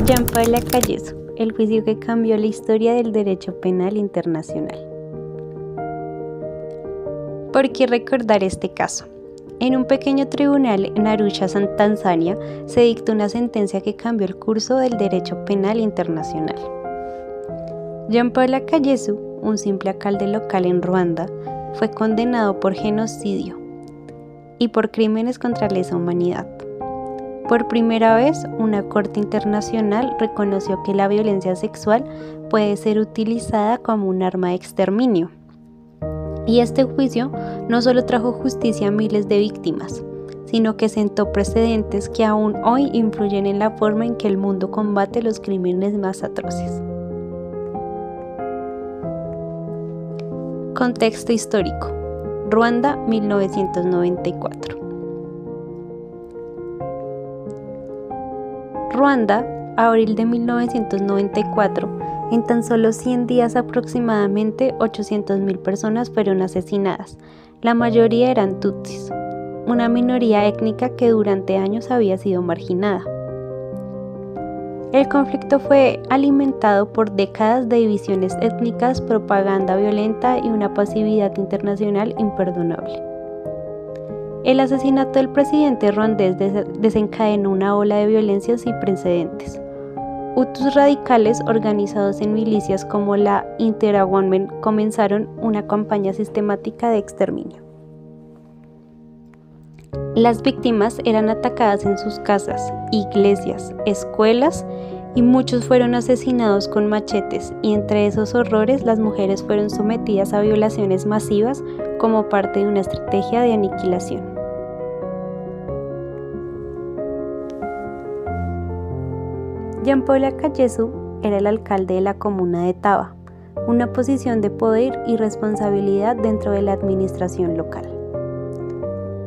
Jean-Paul Lacalle, el juicio que cambió la historia del derecho penal internacional. ¿Por qué recordar este caso? En un pequeño tribunal en Arusha, Tanzania, se dictó una sentencia que cambió el curso del derecho penal internacional. Jean-Paul Lacalle, un simple alcalde local en Ruanda, fue condenado por genocidio y por crímenes contra la lesa humanidad. Por primera vez, una corte internacional reconoció que la violencia sexual puede ser utilizada como un arma de exterminio. Y este juicio no solo trajo justicia a miles de víctimas, sino que sentó precedentes que aún hoy influyen en la forma en que el mundo combate los crímenes más atroces. Contexto histórico: Ruanda, 1994. Ruanda, abril de 1994, en tan solo 100 días aproximadamente 800.000 personas fueron asesinadas. La mayoría eran tutsis, una minoría étnica que durante años había sido marginada. El conflicto fue alimentado por décadas de divisiones étnicas, propaganda violenta y una pasividad internacional imperdonable. El asesinato del presidente ruandés desencadenó una ola de violencia sin precedentes. Hutus radicales organizados en milicias como la Interahamwe comenzaron una campaña sistemática de exterminio. Las víctimas eran atacadas en sus casas, iglesias, escuelas y muchos fueron asesinados con machetes, y entre esos horrores las mujeres fueron sometidas a violaciones masivas como parte de una estrategia de aniquilación. Jean-Paul Lacalle era el alcalde de la comuna de Taba, una posición de poder y responsabilidad dentro de la administración local.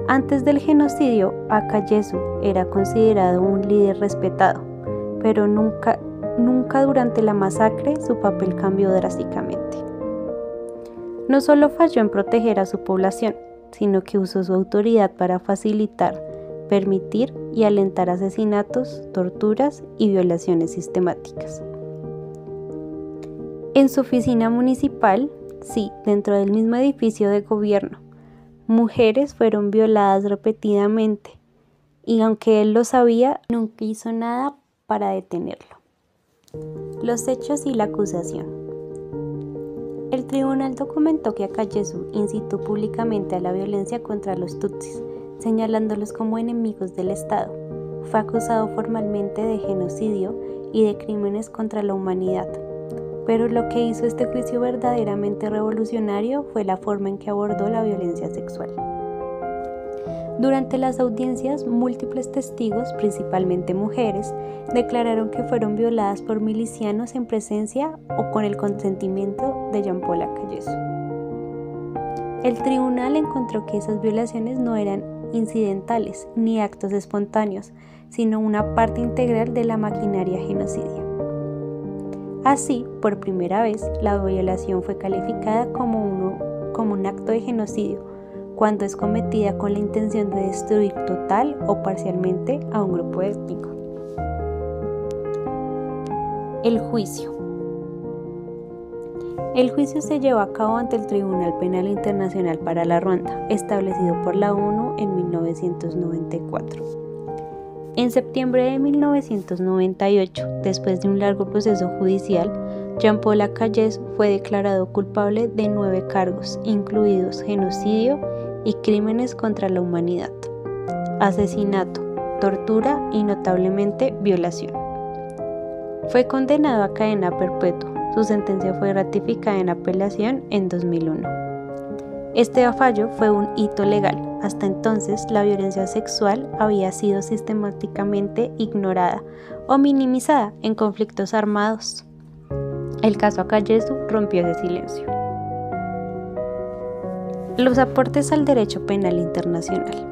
Antes del genocidio, Lacalle era considerado un líder respetado, pero nunca durante la masacre su papel cambió drásticamente. No solo falló en proteger a su población, sino que usó su autoridad para facilitar, permitir y alentar asesinatos, torturas y violaciones sistemáticas. En su oficina municipal, dentro del mismo edificio de gobierno, mujeres fueron violadas repetidamente, y aunque él lo sabía, nunca hizo nada para detenerlo. Los hechos y la acusación. El tribunal documentó que Lacalle incitó públicamente a la violencia contra los tutsis, señalándolos como enemigos del Estado. Fue acusado formalmente de genocidio y de crímenes contra la humanidad. Pero lo que hizo este juicio verdaderamente revolucionario fue la forma en que abordó la violencia sexual. Durante las audiencias, múltiples testigos, principalmente mujeres, declararon que fueron violadas por milicianos en presencia o con el consentimiento de Jean-Paul Lacalle. El tribunal encontró que esas violaciones no eran incidentales ni actos espontáneos, sino una parte integral de la maquinaria genocidia. Así, por primera vez, la violación fue calificada como un acto de genocidio, cuando es cometida con la intención de destruir total o parcialmente a un grupo étnico. El juicio. El juicio se llevó a cabo ante el Tribunal Penal Internacional para la Ruanda, establecido por la ONU en 1994. En septiembre de 1998, después de un largo proceso judicial, Jean-Paul Lacalle fue declarado culpable de 9 cargos, incluidos genocidio y crímenes contra la humanidad, asesinato, tortura y notablemente violación. Fue condenado a cadena perpetua. Su sentencia fue ratificada en apelación en 2001. Este fallo fue un hito legal. Hasta entonces, la violencia sexual había sido sistemáticamente ignorada o minimizada en conflictos armados. El caso Lacalle rompió ese silencio. Los aportes al derecho penal internacional.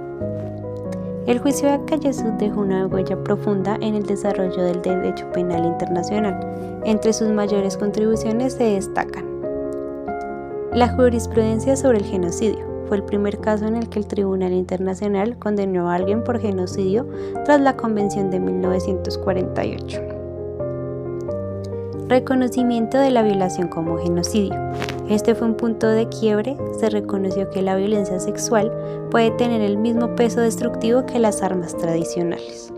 El juicio de Lacalle dejó una huella profunda en el desarrollo del derecho penal internacional. Entre sus mayores contribuciones se destacan la jurisprudencia sobre el genocidio. Fue el primer caso en el que el Tribunal Internacional condenó a alguien por genocidio tras la Convención de 1948. Reconocimiento de la violación como genocidio. Este fue un punto de quiebre. Se reconoció que la violencia sexual puede tener el mismo peso destructivo que las armas tradicionales.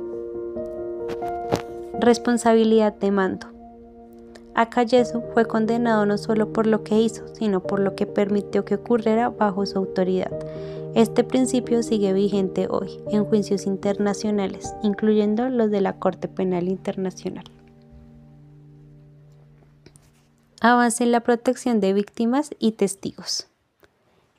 Responsabilidad de mando. Akayesu fue condenado no solo por lo que hizo, sino por lo que permitió que ocurriera bajo su autoridad. Este principio sigue vigente hoy en juicios internacionales, incluyendo los de la Corte Penal Internacional. Avance en la protección de víctimas y testigos.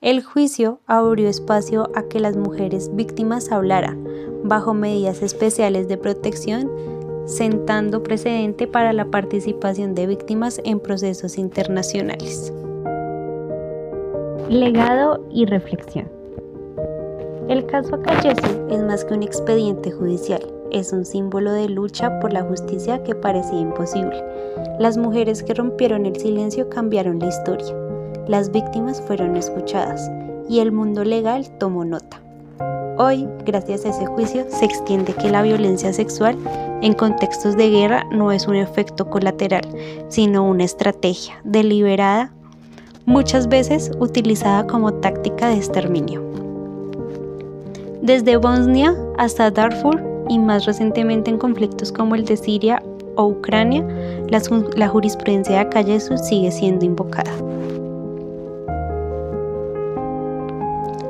El juicio abrió espacio a que las mujeres víctimas hablaran, bajo medidas especiales de protección, sentando precedente para la participación de víctimas en procesos internacionales. Legado y reflexión. El caso Akayesu es más que un expediente judicial, es un símbolo de lucha por la justicia que parecía imposible. Las mujeres que rompieron el silencio cambiaron la historia, las víctimas fueron escuchadas y el mundo legal tomó nota. Hoy, gracias a ese juicio, se extiende que la violencia sexual en contextos de guerra no es un efecto colateral, sino una estrategia deliberada, muchas veces utilizada como táctica de exterminio. Desde Bosnia hasta Darfur y más recientemente en conflictos como el de Siria o Ucrania, la jurisprudencia de Akayesu sigue siendo invocada.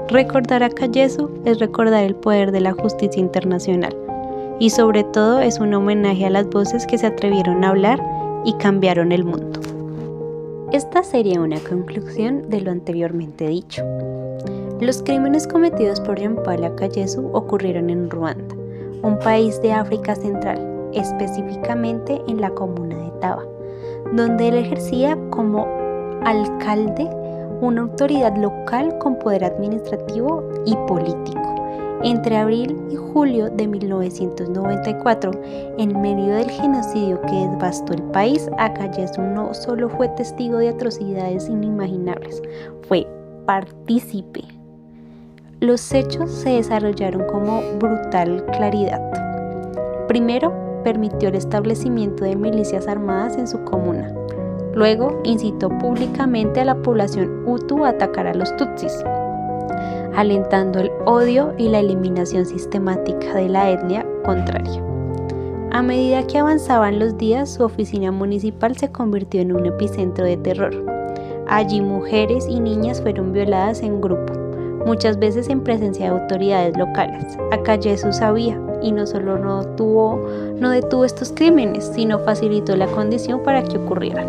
Recordar a Akayesu es recordar el poder de la justicia internacional y sobre todo es un homenaje a las voces que se atrevieron a hablar y cambiaron el mundo. Esta sería una conclusión de lo anteriormente dicho. Los crímenes cometidos por John Paul Akayesu ocurrieron en Ruanda, un país de África Central, específicamente en la comuna de Taba, donde él ejercía como alcalde una autoridad local con poder administrativo y político. Entre abril y julio de 1994, en medio del genocidio que devastó el país, Akayesu no solo fue testigo de atrocidades inimaginables, fue partícipe. Los hechos se desarrollaron con brutal claridad. Primero, permitió el establecimiento de milicias armadas en su comuna. Luego, incitó públicamente a la población hutu a atacar a los tutsis, alentando el odio y la eliminación sistemática de la etnia contraria. A medida que avanzaban los días, su oficina municipal se convirtió en un epicentro de terror. Allí mujeres y niñas fueron violadas en grupo, muchas veces en presencia de autoridades locales. Akayesu sabía y no solo no detuvo estos crímenes, sino facilitó la condición para que ocurrieran.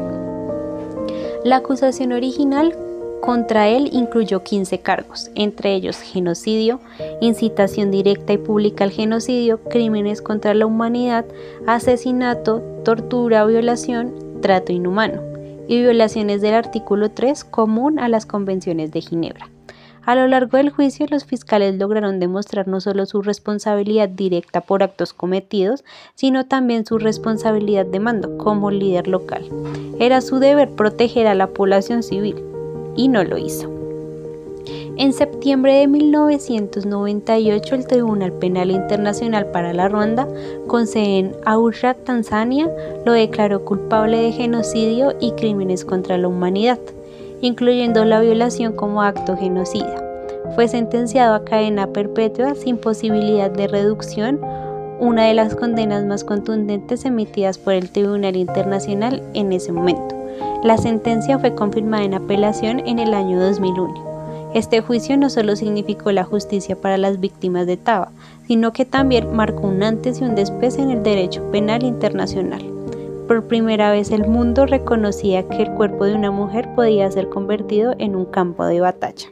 La acusación original contra él incluyó 15 cargos, entre ellos genocidio, incitación directa y pública al genocidio, crímenes contra la humanidad, asesinato, tortura, violación, trato inhumano y violaciones del artículo 3 común a las convenciones de Ginebra. A lo largo del juicio, los fiscales lograron demostrar no solo su responsabilidad directa por actos cometidos, sino también su responsabilidad de mando como líder local. Era su deber proteger a la población civil, y no lo hizo. En septiembre de 1998, el Tribunal Penal Internacional para la Ruanda, con sede en Arusha, Tanzania, lo declaró culpable de genocidio y crímenes contra la humanidad, incluyendo la violación como acto genocida. Fue sentenciado a cadena perpetua sin posibilidad de reducción, una de las condenas más contundentes emitidas por el Tribunal Internacional en ese momento. La sentencia fue confirmada en apelación en el año 2001. Este juicio no solo significó la justicia para las víctimas de Taba, sino que también marcó un antes y un después en el derecho penal internacional. Por primera vez el mundo reconocía que el cuerpo de una mujer podía ser convertido en un campo de batalla.